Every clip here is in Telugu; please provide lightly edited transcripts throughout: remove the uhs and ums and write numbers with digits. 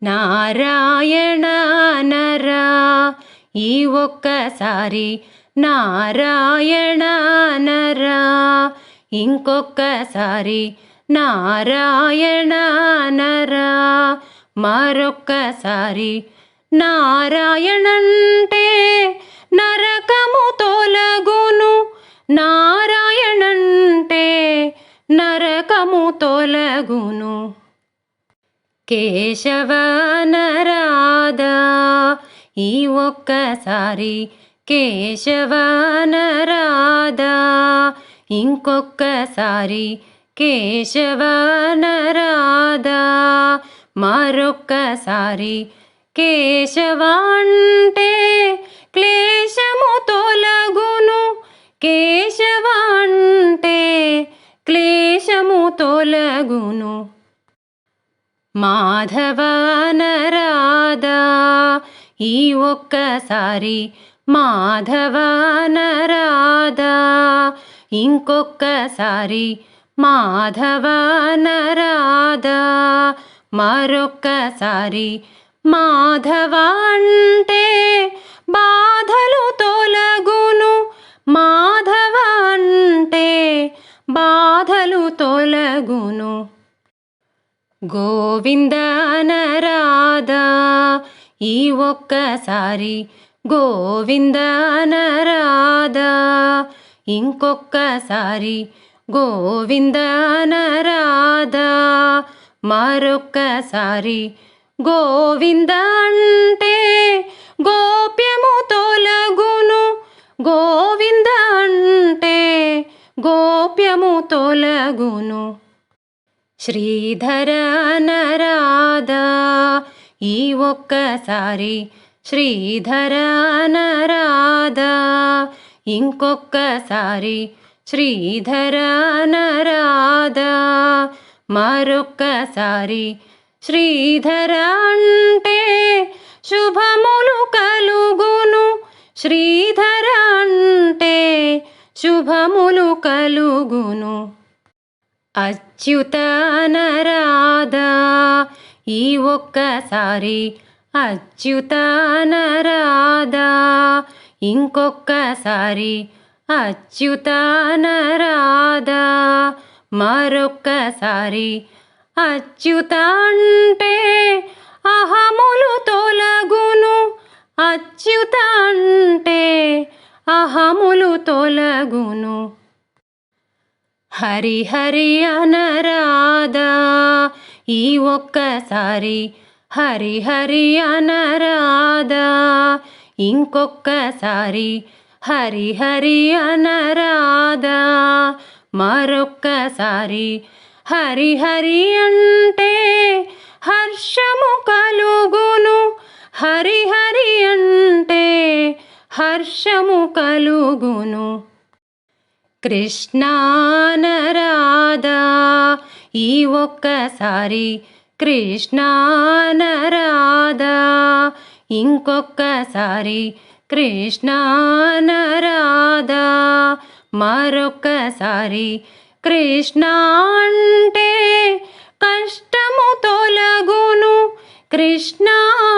నారాయణ నరా ఈ ఒక్కసారి నారాయణ నరా ఇంకొక్కసారి నారాయణ నరా మరొక్కసారి నారాయణంటే నరకము తొలగును నారాయణంటే నరకము తొలగును కేశవ నరాదా ఈ ఒక్కసారి కేశవ నరాదా ఇంకొక్కసారి కేశవ నరాదా మరొక్కసారి కేశవ అంటే క్లేశము తొలగును కేశవ అంటే క్లేశము తొలగును మాధవ నరాదా ఈ ఒక్కసారి మాధవ నరాదా ఇంకొక్కసారి మాధవ నరాదా మరొక్కసారి మాధవ అంటే బాధలు తొలగును మాధవ అంటే బాధలు తొలగును గోవింద నరాదా ఈ ఒక్కసారి గోవింద నరాదా ఇంకొక్కసారి గోవింద నరాదా మరొక్కసారి గోవింద అంటే గోప్యము తొలగును గోవింద అంటే గోప్యము తొలగును శ్రీధర నరాదా ఈ ఒక్కసారి శ్రీధర నరాదా ఇంకొక్కసారి శ్రీధర నరాదా మరొక్కసారి శ్రీధర అంటే శుభములు కలుగును శ్రీధర అంటే శుభములు కలుగును అచ్యుత నరాదా ఈ ఒక్కసారి అచ్యుత నరాదా ఇంకొక్కసారి అచ్యుత నరాదా మరొక్కసారి అచ్యుత అంటే అహములు తొలగును అచ్యుత అంటే అహములు తొలగును హరిహరి అనరాదా ఈ ఒక్కసారి హరిహరి అనరాదా ఇంకొక్కసారి హరిహరి అనరాదా మరొక్కసారి హరిహరి అంటే హర్షము కలుగును హరిహరి అంటే హర్షము కలుగును కృష్ణ నరాదా ఈ ఒక్కసారి కృష్ణ నరాదా ఇంకొక్కసారి కృష్ణ నరాదా మరొక్కసారి కృష్ణ అంటే కష్టము తొలగును కృష్ణ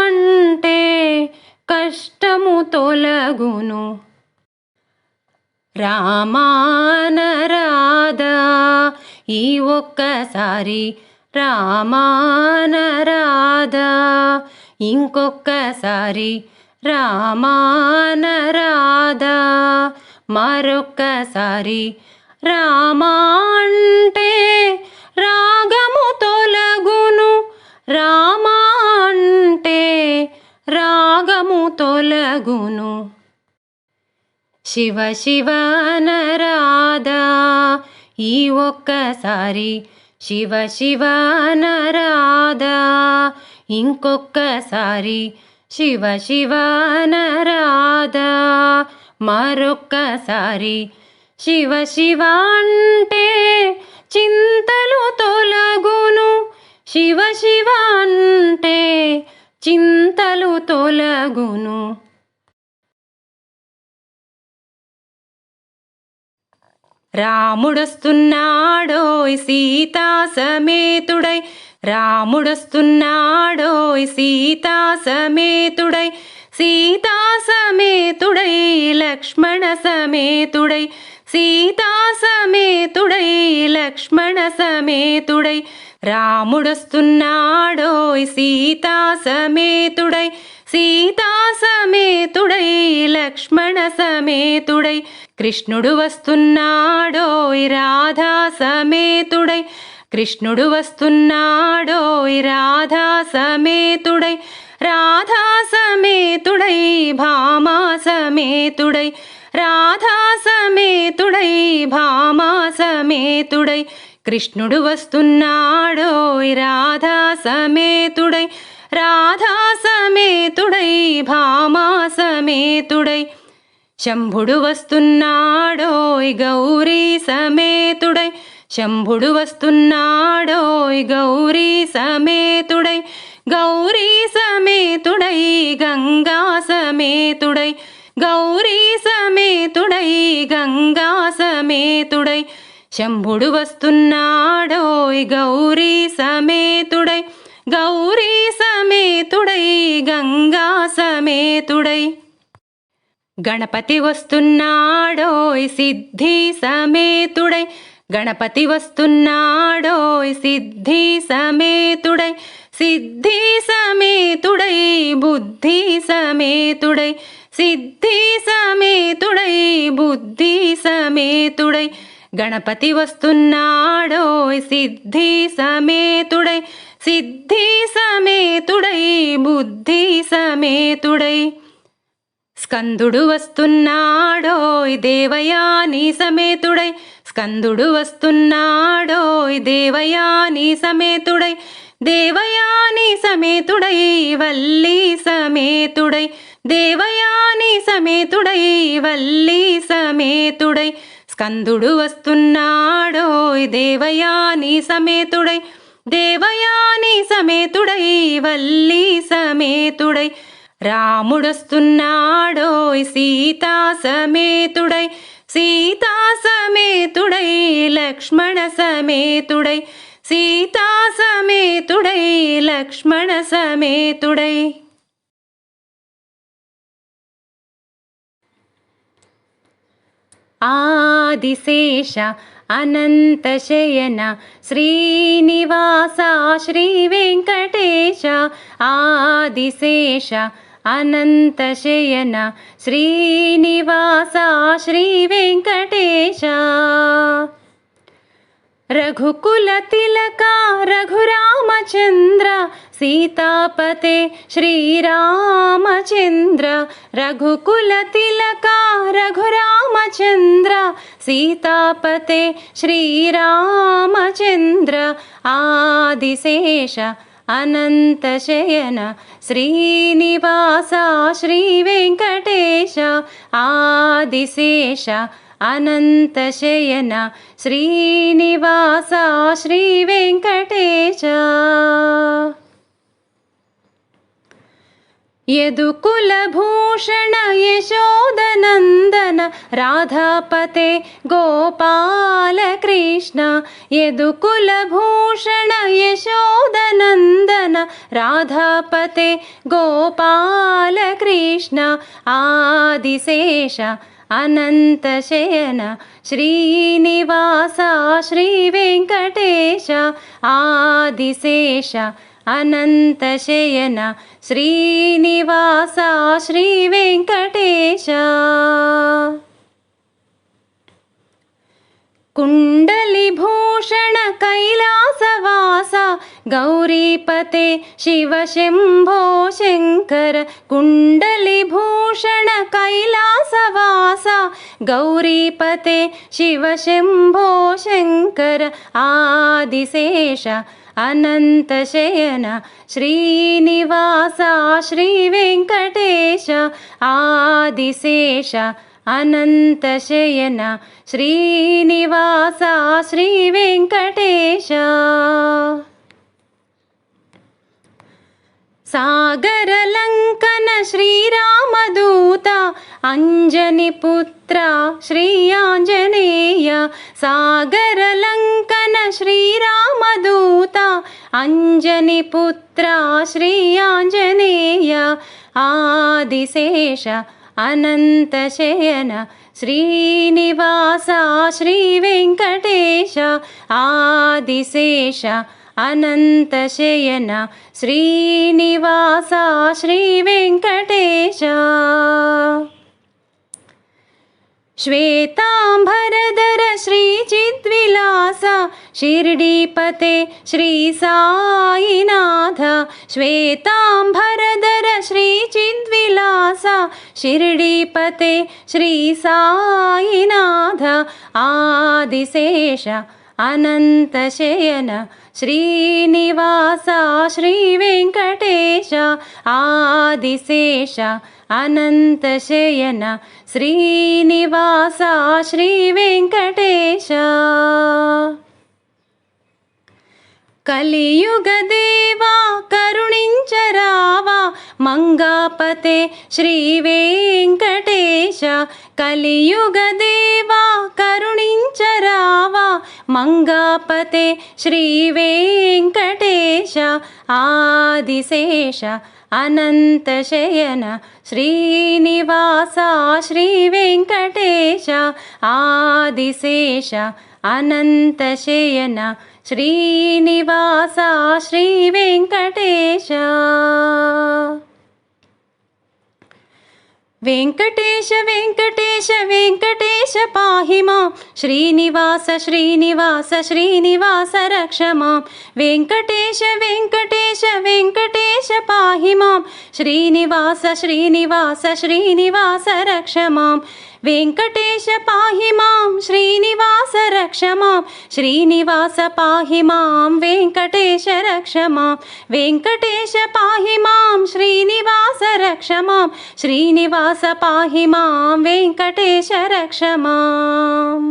అంటే కష్టము తొలగును రామా నరాదా ఈ ఒక్కసారి రామా నరాదా ఇంకొక్కసారి రామా నరాదా మరొక్కసారి రామా అంటే రాగము తొలగును రామా అంటే రాగము తొలగును శివ శివ నరాదా ఈ ఒక్కసారి శివ శివ నరాదా ఇంకొక్కసారి శివ శివ నరాదా మరొక్కసారి శివ శివ అంటే చింతలు తొలగును శివ శివ అంటే చింతలు తొలగును రాముడొస్తున్నాడోయ్ సీతా సమేతుడై రాముడొస్తున్నాడోయ్ సీతా సమేతుడై, సీతా సమేతుడై, లక్ష్మణ సమేతుడై, సీతా సమేతుడై, లక్ష్మణ సమేతుడై. రాముడొస్తున్నాడోయ్ సీతా సమేతుడై, సీతా సమేతుడై, లక్ష్మణ సమేతుడై. కృష్ణుడు వస్తున్నాడోయ్ రాధా సమేతుడై, కృష్ణుడు వస్తున్నాడోయ్ రాధా సమేతుడై, రాధా సమేతుడై, భామా సమేతుడై, రాధా సమేతుడై, భామా సమేతుడై. కృష్ణుడు వస్తున్నాడోయ్ రాధా సమేతుడై, రాధా సమేతుడై, భామా సమేతుడై. శంభుడు వస్తున్నాడోయ్ గౌరీ సమేతుడై, శంభుడు వస్తున్నాడోయ్ గౌరీ సమేతుడై, గౌరీ సమేతుడై, గంగా సమేతుడై, గౌరీ సమేతుడై, గంగా సమేతుడై. శంభుడు వస్తున్నాడోయ్ గౌరీ సమేతుడై, గౌరీ సమేతుడై, గంగా సమేతుడై. గణపతి వస్తున్నాడోయ్ సిద్ధి సమేతుడై, గణపతి వస్తున్నాడోయ్ సిద్ధి సమేతుడై, సిద్ధి సమేతుడై, బుద్ధి సమేతుడై, సిద్ధి సమేతుడై, బుద్ధి సమేతుడై. గణపతి వస్తున్నాడోయ్ సిద్ధి సమేతుడై, సిద్ధి సమేతుడై, బుద్ధి సమేతుడై. స్కందుడు వస్తున్నాడోయ్ దేవయాని సమేతుడై, స్కందుడు వస్తున్నాడోయ్ దేవయాని సమేతుడై, దేవయాని సమేతుడై, వల్లి సమేతుడై, దేవయాని సమేతుడై, వల్లి సమేతుడై. స్కందుడు వస్తున్నాడోయ్ దేవయాని సమేతుడై, దేవయాని సమేతుడై, వల్లి సమేతుడై. రాముడొస్తున్నాడోయ్ సీతా సమేతుడై, సీతా సమేతుడై, లక్ష్మణ సమేతుడై, సీతా సమేతుడై, లక్ష్మణ సమేతుడై. ఆదిశేష అనంతశయన శ్రీనివాస శ్రీ వెంకటేశ, ఆదిశేష అనంతశయన శ్రీనివాస శ్రీ వెంకటేశ. రఘుకుల తిలక రఘురామచంద్ర, సీతాపతే శ్రీరామచంద్ర, రఘుకుల తిలక రఘురామచంద్ర, సీతాపతే శ్రీరామచంద్ర. ఆదిశేష అనంతశయన శ్రీనివాస శ్రీ వెంకటేశ, ఆదిశేష అనంతశయన శ్రీనివాస శ్రీ వెంకటేశ. యదుకులభూషణ యశోదనందన రాధాపతే గోపాలకృష్ణ, యదుకులభూషణ యశోదనందన రాధాపతే గోపాలకృష్ణ. ఆదిశేష అనంతశయన శ్రీనివాస శ్రీ వెంకటేశ, ఆదిశేష అనంతశయన శ్రీనివాస శ్రీ వెంకటేశ. కుండలిభూషణ కైలాసవాస గౌరీపతే శివ శంభో శంకర, కుండలిభూషణ కైలాసవాస గౌరీపతే శివ శంభో శంకర. ఆదిశేష అనంతశయన శ్రీనివాస శ్రీ వెంకటేశ, ఆదిశేష అనంతశయన శ్రీనివాస శ్రీ వెంకటేశ. సాగరలంకన శ్రీరామదూత అంజనిపుత్ర శ్రీ ఆంజనేయ, సాగరలంకన శ్రీరామదూత అంజనిపుత్ర శ్రీ ఆంజనేయ ఆదిశేష అనంతశయన శ్రీనివాస శ్రీ వెంకటేశ ఆదిశేష అనంతశయన శ్రీనివాస శ్రీ వెంకటేశ శ్వేతాంబరధర శ్రీ చిద్విలాస షిర్డీపతే శ్రీ సాయినాథ శ్వేతాంబరధర శ్రీ చిద్విలాస షిర్డీపతే శ్రీ సాయినాథ ఆదిశేష అనంతశయన శ్రీనివాస శ్రీ వెంకటేశ ఆదిశేష అనంతశయన శ్రీనివాస శ్రీ వెంకటేశ కలియుగ దేవా కరుణించరావా మంగాపతే శ్రీ వెంకటేశ కలియుగ దేవా కరుణించరావా మంగాపతే శ్రీ వెంకటేశ ఆదిశేష అనంతశయన శ్రీనివాస శ్రీ వెంకటేశ ఆదిశేష అనంతశయన శ్రీనివాస శ్రీ వెంకటేశ వెంకటేశ వెంకటేశ వెంకటేశ పాహి మాం శ్రీనివాస శ్రీనివాస శ్రీనివాస రక్ష మాం వెంకటేశ వెంకటేశ వెంకటేశ పాహి మాం శ్రీనివాస శ్రీనివాస శ్రీనివాస రక్ష మాం వెంకటేశ పాహి మాం శ్రీనివాస రక్ష మాం శ్రీనివాస పాహి మాం వెంకటేశ రక్ష మాం వెంకటేశ పాహి మాం శ్రీనివాస రక్ష మాం శ్రీనివాస పాహి మాం వెంకటేశ రక్ష మాం.